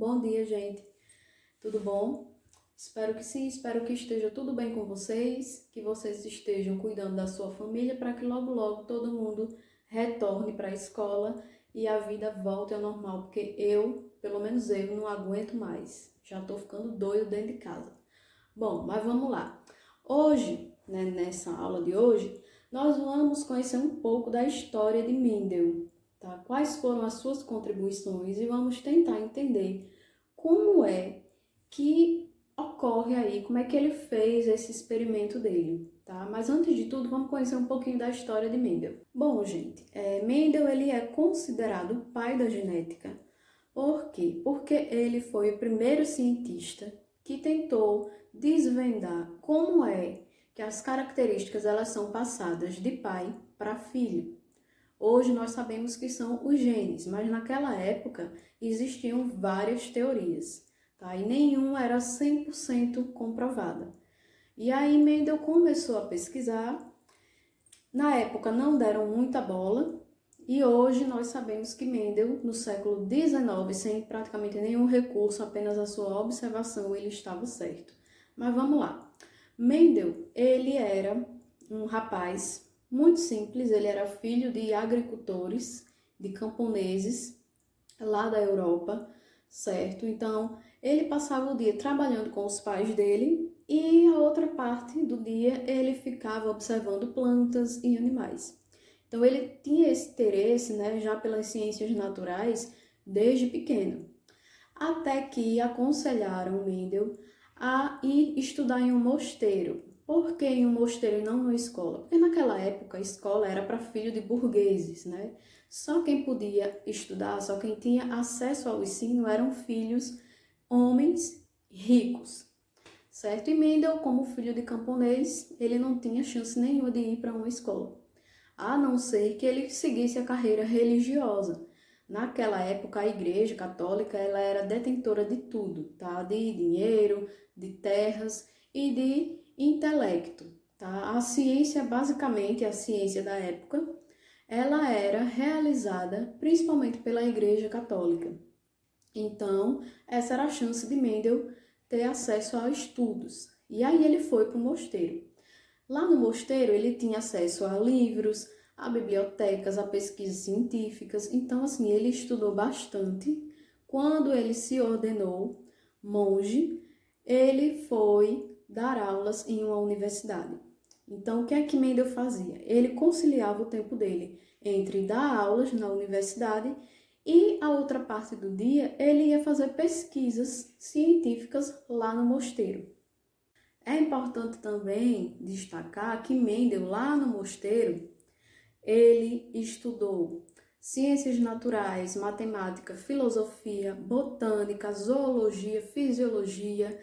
Bom dia, gente. Tudo bom? Espero que sim, espero que esteja tudo bem com vocês, que vocês estejam cuidando da sua família para que logo logo todo mundo retorne para a escola e a vida volte ao normal, porque pelo menos eu, não aguento mais. Já estou ficando doido dentro de casa. Bom, mas vamos lá. Hoje, nessa aula de hoje, nós vamos conhecer um pouco da história de Mendel, tá? Quais foram as suas contribuições e vamos tentar entender como é que ocorre aí, como é que ele fez esse experimento dele, tá? Mas antes de tudo, vamos conhecer um pouquinho da história de Mendel. Bom, gente, Mendel ele é considerado o pai da genética. Por quê? Porque ele foi o primeiro cientista que tentou desvendar como é que as características elas são passadas de pai para filho. Hoje nós sabemos que são os genes, mas naquela época existiam várias teorias, tá? E nenhuma era 100% comprovada. E aí Mendel começou a pesquisar. Na época não deram muita bola, e hoje nós sabemos que Mendel, no século XIX, sem praticamente nenhum recurso, apenas a sua observação, ele estava certo. Mas vamos lá. Mendel, ele era um rapaz muito simples, ele era filho de agricultores, de camponeses lá da Europa, certo? Então, ele passava o dia trabalhando com os pais dele e a outra parte do dia ele ficava observando plantas e animais. Então, ele tinha esse interesse, já pelas ciências naturais desde pequeno. Até que aconselharam Mendel a ir estudar em um mosteiro. Por que em um mosteiro e não numa escola? Porque naquela época a escola era para filho de burgueses, né? Só quem podia estudar, só quem tinha acesso ao ensino eram filhos, homens ricos, certo? E Mendel, como filho de camponês, ele não tinha chance nenhuma de ir para uma escola, a não ser que ele seguisse a carreira religiosa. Naquela época, a Igreja Católica ela era detentora de tudo, tá? De dinheiro, de terras e de intelecto, tá? A ciência, basicamente, a ciência da época, ela era realizada principalmente pela Igreja Católica. Então, essa era a chance de Mendel ter acesso a estudos. E aí ele foi para o mosteiro. Lá no mosteiro, ele tinha acesso a livros, a bibliotecas, a pesquisas científicas. Então, assim, ele estudou bastante. Quando ele se ordenou monge, ele foi dar aulas em uma universidade. Então, o que é que Mendel fazia? Ele conciliava o tempo dele entre dar aulas na universidade e a outra parte do dia ele ia fazer pesquisas científicas lá no mosteiro. É importante também destacar que Mendel, lá no mosteiro, ele estudou ciências naturais, matemática, filosofia, botânica, zoologia, fisiologia,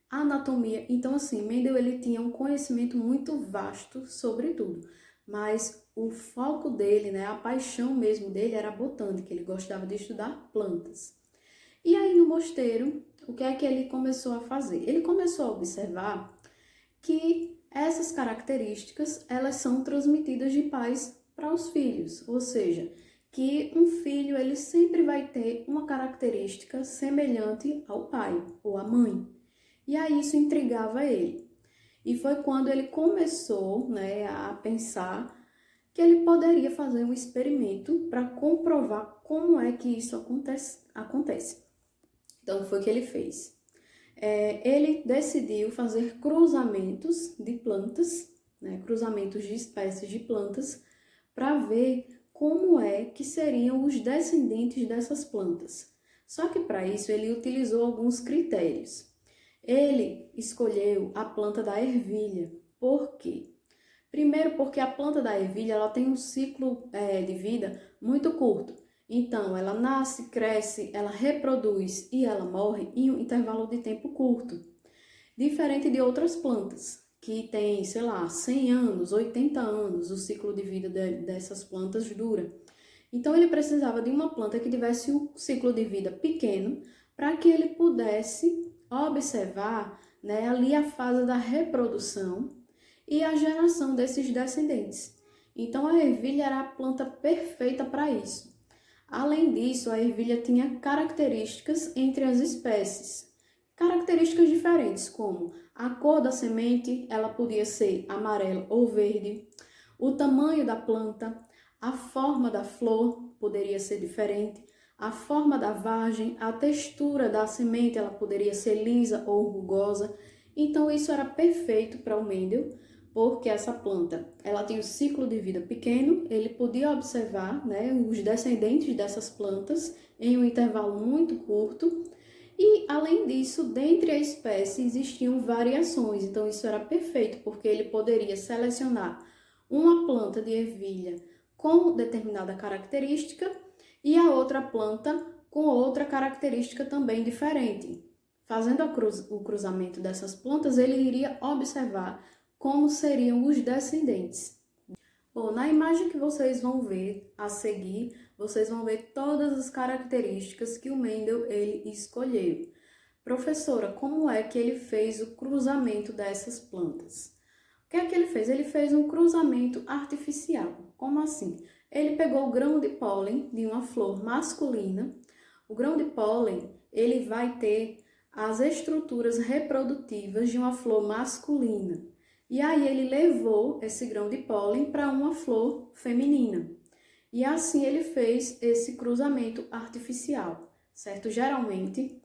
anatomia. Então, assim, Mendel ele tinha um conhecimento muito vasto sobre tudo, mas o foco dele, a paixão mesmo dele era a botânica, ele gostava de estudar plantas. E aí no mosteiro, o que é que ele começou a fazer? Ele começou a observar que essas características, elas são transmitidas de pais para os filhos, ou seja, que um filho ele sempre vai ter uma característica semelhante ao pai ou à mãe. E aí isso intrigava ele. E foi quando ele começou, a pensar que ele poderia fazer um experimento para comprovar como é que isso acontece. Então, foi o que ele fez. Ele decidiu fazer cruzamentos de plantas, cruzamentos de espécies de plantas, para ver como é que seriam os descendentes dessas plantas. Só que para isso ele utilizou alguns critérios. Ele escolheu a planta da ervilha. Por quê? Primeiro porque a planta da ervilha ela tem um ciclo de vida muito curto. Então, ela nasce, cresce, ela reproduz e ela morre em um intervalo de tempo curto. Diferente de outras plantas, que tem, 100 anos, 80 anos, o ciclo de vida dessas plantas dura. Então, ele precisava de uma planta que tivesse um ciclo de vida pequeno para que ele pudesse observar ali a fase da reprodução e a geração desses descendentes. Então, a ervilha era a planta perfeita para isso. Além disso, a ervilha tinha características entre as espécies. Características diferentes, como a cor da semente, ela podia ser amarela ou verde, o tamanho da planta, a forma da flor poderia ser diferente, a forma da vagem, a textura da semente, ela poderia ser lisa ou rugosa. Então, isso era perfeito para o Mendel, porque essa planta, ela tem um ciclo de vida pequeno, ele podia observar, né, os descendentes dessas plantas em um intervalo muito curto, e, além disso, dentre a espécie existiam variações, então isso era perfeito, porque ele poderia selecionar uma planta de ervilha com determinada característica e a outra planta com outra característica também diferente. Fazendo o cruzamento dessas plantas, ele iria observar como seriam os descendentes. Bom, na imagem que vocês vão ver a seguir, vocês vão ver todas as características que o Mendel ele escolheu. Professora, como é que ele fez o cruzamento dessas plantas? O que é que ele fez? Ele fez um cruzamento artificial. Como assim? Ele pegou o grão de pólen de uma flor masculina. O grão de pólen, ele vai ter as estruturas reprodutivas de uma flor masculina. E aí ele levou esse grão de pólen para uma flor feminina. E assim ele fez esse cruzamento artificial, certo? Geralmente,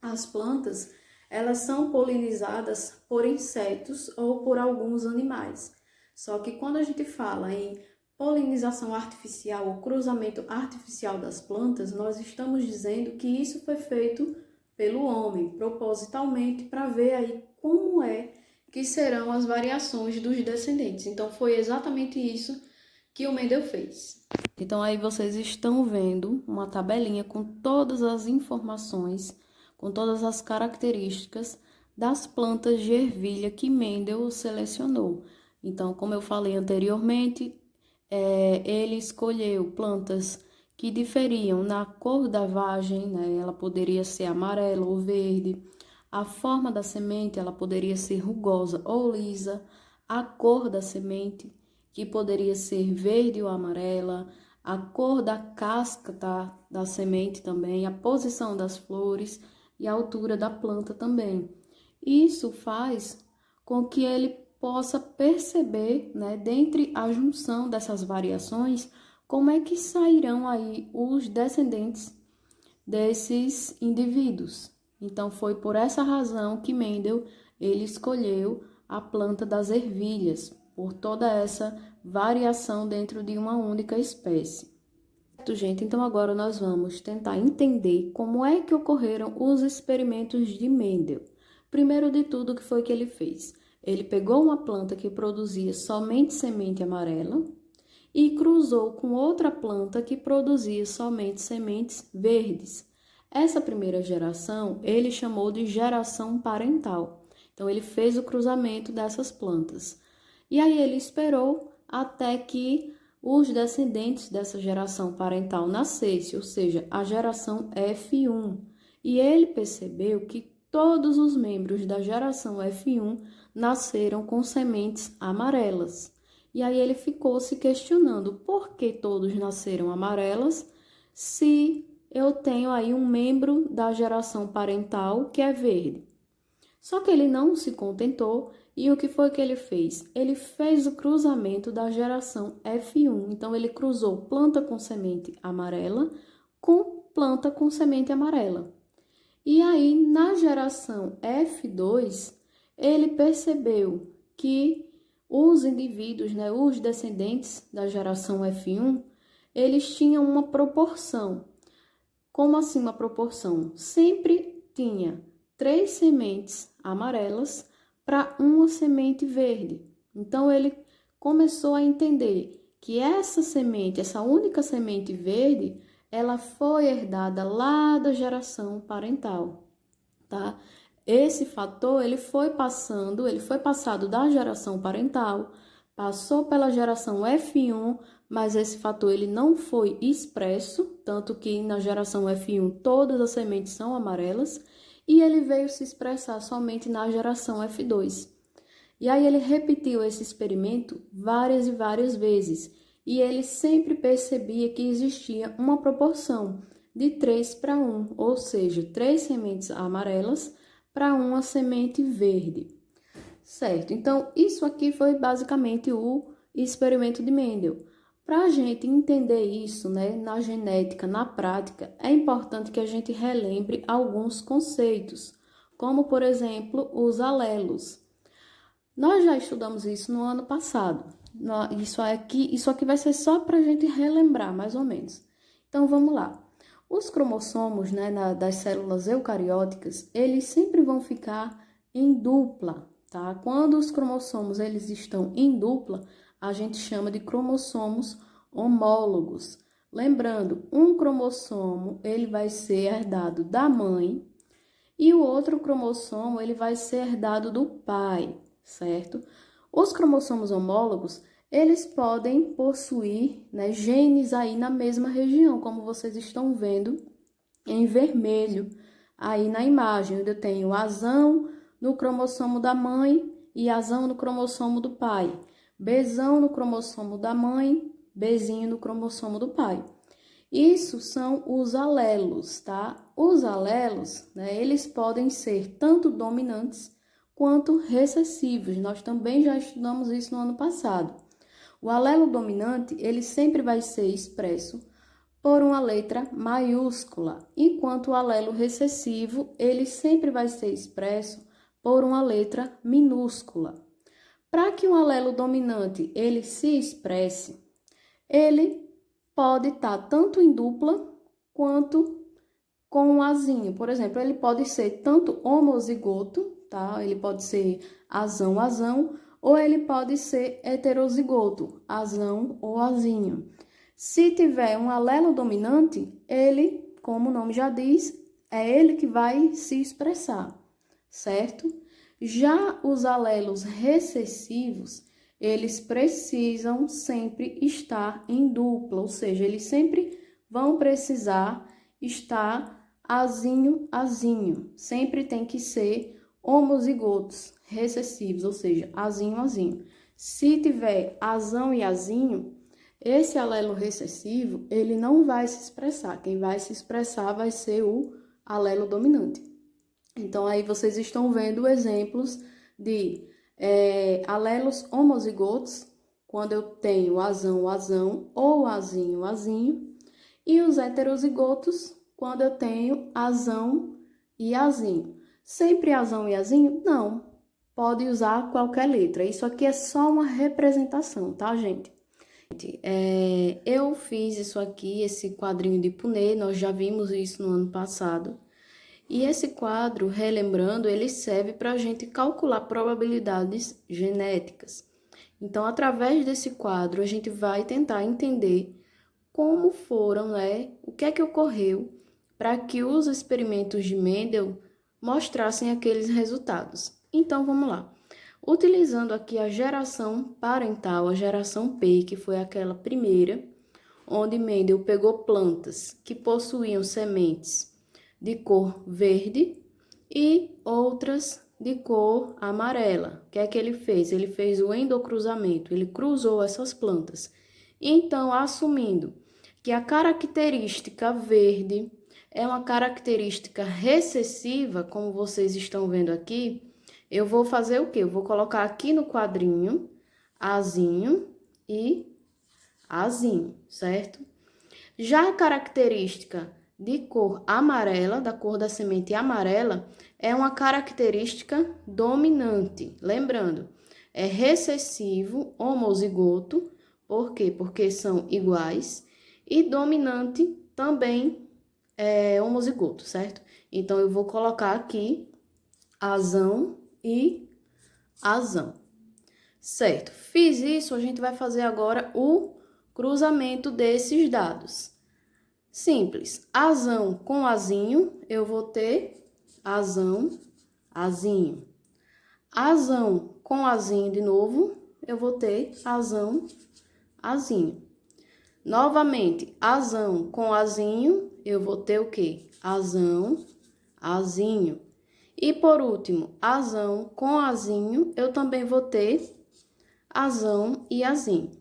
as plantas, elas são polinizadas por insetos ou por alguns animais. Só que quando a gente fala em polinização artificial ou cruzamento artificial das plantas, nós estamos dizendo que isso foi feito pelo homem, propositalmente, para ver aí como é que serão as variações dos descendentes. Então, foi exatamente isso que o Mendel fez. Então, aí vocês estão vendo uma tabelinha com todas as informações, com todas as características das plantas de ervilha que Mendel selecionou. Então, como eu falei anteriormente, ele escolheu plantas que diferiam na cor da vagem, né? Ela poderia ser amarela ou verde. A forma da semente, ela poderia ser rugosa ou lisa. A cor da semente, que poderia ser verde ou amarela. A cor da casca da semente também. A posição das flores e a altura da planta também. Isso faz com que ele possa perceber, né, dentre a junção dessas variações, como é que sairão aí os descendentes desses indivíduos. Então, foi por essa razão que Mendel ele escolheu a planta das ervilhas, por toda essa variação dentro de uma única espécie. Certo, gente? Então, agora nós vamos tentar entender como é que ocorreram os experimentos de Mendel. Primeiro de tudo, o que foi que ele fez? Ele pegou uma planta que produzia somente semente amarela e cruzou com outra planta que produzia somente sementes verdes. Essa primeira geração, ele chamou de geração parental. Então, ele fez o cruzamento dessas plantas. E aí, ele esperou até que os descendentes dessa geração parental nascessem, ou seja, a geração F1. E ele percebeu que todos os membros da geração F1 nasceram com sementes amarelas. E aí ele ficou se questionando por que todos nasceram amarelas se eu tenho aí um membro da geração parental que é verde. Só que ele não se contentou e o que foi que ele fez? Ele fez o cruzamento da geração F1. Então, ele cruzou planta com semente amarela com planta com semente amarela. E aí, na geração F2, ele percebeu que os indivíduos, né, os descendentes da geração F1, eles tinham uma proporção. Como assim uma proporção? Sempre tinha 3 sementes amarelas para uma semente verde. Então, ele começou a entender que essa semente, essa única semente verde, ela foi herdada lá da geração parental, tá? Esse fator, ele foi passado da geração parental, passou pela geração F1, mas esse fator ele não foi expresso, tanto que na geração F1 todas as sementes são amarelas, e ele veio se expressar somente na geração F2. E aí ele repetiu esse experimento várias e várias vezes, e ele sempre percebia que existia uma proporção de 3:1, ou seja, 3 sementes amarelas para uma semente verde. Certo, então isso aqui foi basicamente o experimento de Mendel. Para a gente entender isso, né, na genética, na prática, é importante que a gente relembre alguns conceitos, como, por exemplo, os alelos. Nós já estudamos isso no ano passado. Isso aqui vai ser só para a gente relembrar, mais ou menos. Então, vamos lá. Os cromossomos, né, das células eucarióticas, eles sempre vão ficar em dupla, tá? Quando os cromossomos eles estão em dupla, a gente chama de cromossomos homólogos. Lembrando, um cromossomo ele vai ser herdado da mãe e o outro cromossomo ele vai ser herdado do pai, certo? Os cromossomos homólogos, eles podem possuir, né, genes aí na mesma região, como vocês estão vendo em vermelho aí na imagem, onde eu tenho azão no cromossomo da mãe e azão no cromossomo do pai, Bzão no cromossomo da mãe, Bzinho no cromossomo do pai. Isso são os alelos, tá? Os alelos, né, eles podem ser tanto dominantes quanto recessivos. Nós também já estudamos isso no ano passado. O alelo dominante, ele sempre vai ser expresso por uma letra maiúscula, enquanto o alelo recessivo, ele sempre vai ser expresso por uma letra minúscula. Para que um alelo dominante ele se expresse, ele pode estar tanto em dupla quanto com um azinho. Por exemplo, ele pode ser tanto homozigoto, tá? Ele pode ser azão, ou ele pode ser heterozigoto, azão ou azinho. Se tiver um alelo dominante, ele, como o nome já diz, é ele que vai se expressar, certo? Já os alelos recessivos, eles precisam sempre estar em dupla, ou seja, eles sempre vão precisar estar azinho. Sempre tem que ser homozigotos recessivos, ou seja, azinho. Se tiver azão e azinho, esse alelo recessivo, ele não vai se expressar. Quem vai se expressar vai ser o alelo dominante. Então, aí vocês estão vendo exemplos de alelos homozigotos, quando eu tenho azão ou azinho, e os heterozigotos, quando eu tenho azão e azinho. Sempre azão e azinho? Não. Pode usar qualquer letra. Isso aqui é só uma representação, tá, gente? Eu fiz isso aqui, esse quadrinho de Punnett, nós já vimos isso no ano passado. E esse quadro, relembrando, ele serve para a gente calcular probabilidades genéticas. Então, através desse quadro, a gente vai tentar entender como foram, né? O que é que ocorreu para que os experimentos de Mendel mostrassem aqueles resultados. Então, vamos lá. Utilizando aqui a geração parental, a geração P, que foi aquela primeira, onde Mendel pegou plantas que possuíam sementes de cor verde e outras de cor amarela. O que é que ele fez? Ele fez o endocruzamento, ele cruzou essas plantas. Então, assumindo que a característica verde é uma característica recessiva, como vocês estão vendo aqui, eu vou fazer o quê? Eu vou colocar aqui no quadrinho azinho e azinho, certo? Já a característica de cor amarela, da cor da semente amarela, é uma característica dominante. Lembrando, é recessivo, homozigoto, por quê? Porque são iguais, e dominante também é homozigoto, certo? Então, eu vou colocar aqui azão e azão. Certo, fiz isso, a gente vai fazer agora o cruzamento desses dados. Simples, azão com azinho, eu vou ter azão, azinho. Azão com azinho de novo, eu vou ter azão, azinho. Novamente, azão com azinho, eu vou ter o quê? Azão, azinho. E por último, azão com azinho, eu também vou ter azão e azinho.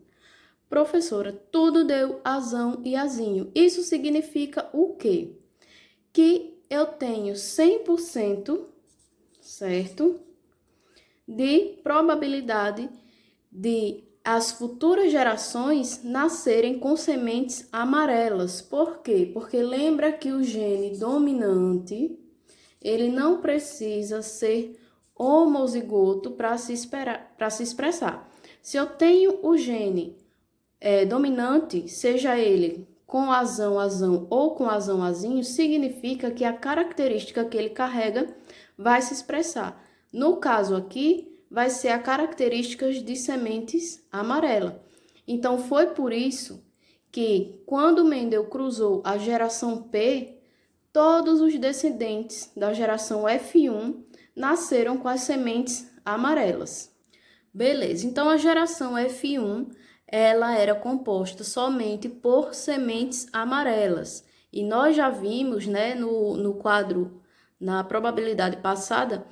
Professora, tudo deu azão e azinho. Isso significa o quê? Que eu tenho 100%, certo? De probabilidade de as futuras gerações nascerem com sementes amarelas. Por quê? Porque lembra que o gene dominante, ele não precisa ser homozigoto para se expressar. Se eu tenho o gene dominante, seja ele com azão, azão ou com azão, azinho, significa que a característica que ele carrega vai se expressar. No caso aqui, vai ser a característica de sementes amarela. Então, foi por isso que, quando Mendel cruzou a geração P, todos os descendentes da geração F1 nasceram com as sementes amarelas. Beleza, então a geração F1, ela era composta somente por sementes amarelas. E nós já vimos, né, no quadro, na probabilidade passada,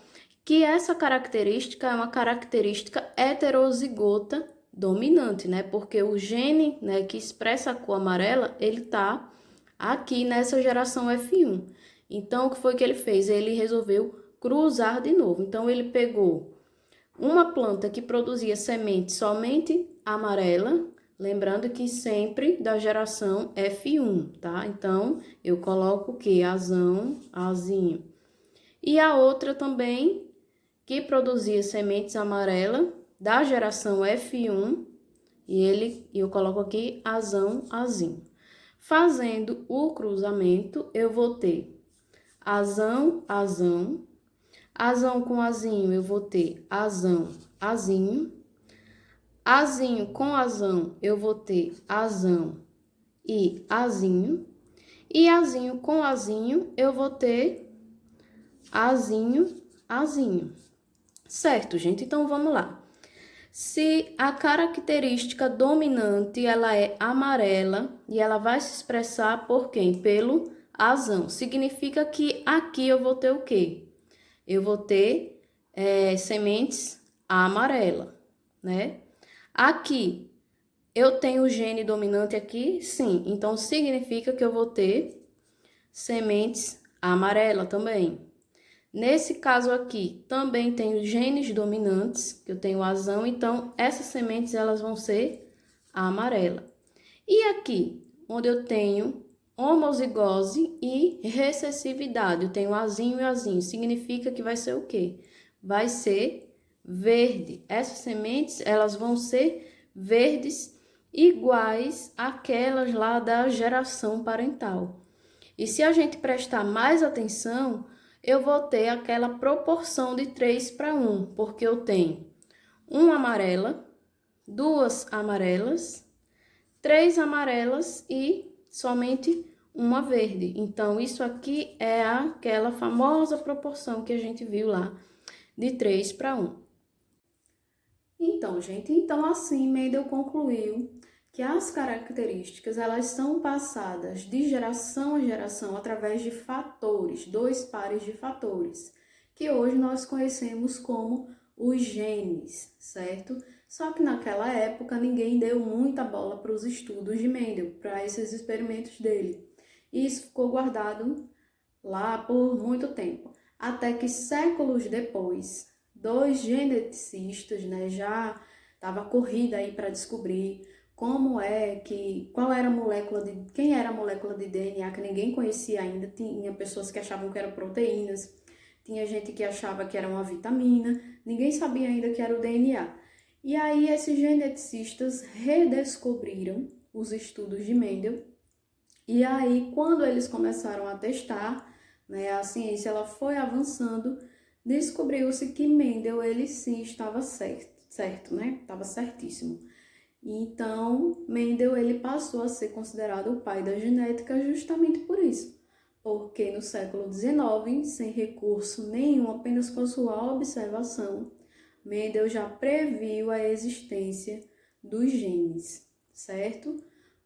que essa característica é uma característica heterozigota dominante, né? Porque o gene, né, que expressa a cor amarela, ele tá aqui nessa geração F1. Então, o que foi que ele fez? Ele resolveu cruzar de novo. Então, ele pegou uma planta que produzia semente somente amarela, lembrando que sempre da geração F1, tá? Então, eu coloco o que? Azão, azinho. E a outra também, que produzia sementes amarelas, da geração F1, e eu coloco aqui azão, azinho. Fazendo o cruzamento, eu vou ter azão, azão. Azão com azinho, eu vou ter azão, azinho. Azinho com azão, eu vou ter azão e azinho. E azinho com azinho, eu vou ter azinho, azinho. Certo, gente? Então, vamos lá. Se a característica dominante, ela é amarela e ela vai se expressar por quem? Pelo azão. Significa que aqui eu vou ter o quê? Eu vou ter sementes amarela, né? Aqui, eu tenho o gene dominante aqui? Sim. Então, significa que eu vou ter sementes amarela também. Nesse caso aqui, também tenho genes dominantes, que eu tenho azão, então essas sementes elas vão ser amarela. E aqui, onde eu tenho homozigose e recessividade, eu tenho azinho e azinho, significa que vai ser o quê? Vai ser verde. Essas sementes, elas vão ser verdes iguais àquelas lá da geração parental. E se a gente prestar mais atenção, eu vou ter aquela proporção de 3:1, porque eu tenho uma amarela, duas amarelas, três amarelas e somente uma verde. Então, isso aqui é aquela famosa proporção que a gente viu lá, de 3:1. Então, gente, assim Mendel concluiu que as características elas são passadas de geração a geração através de fatores, dois pares de fatores, que hoje nós conhecemos como os genes, certo? Só que naquela época ninguém deu muita bola para os estudos de Mendel, para esses experimentos dele. E isso ficou guardado lá por muito tempo, até que séculos depois, dois geneticistas, né, já estava corrida aí para descobrir qual era a molécula quem era a molécula de DNA que ninguém conhecia ainda. Tinha pessoas que achavam que eram proteínas, tinha gente que achava que era uma vitamina, ninguém sabia ainda que era o DNA. E aí esses geneticistas redescobriram os estudos de Mendel. E aí, quando eles começaram a testar, né, a ciência ela foi avançando, descobriu-se que Mendel ele sim estava certo, né? Estava certíssimo. Então, Mendel ele passou a ser considerado o pai da genética justamente por isso, porque no século XIX, sem recurso nenhum, apenas com sua observação, Mendel já previu a existência dos genes, certo?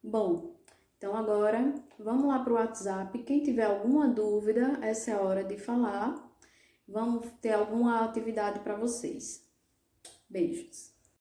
Bom, então agora vamos lá para o WhatsApp. Quem tiver alguma dúvida, essa é a hora de falar. Vamos ter alguma atividade para vocês. Beijos!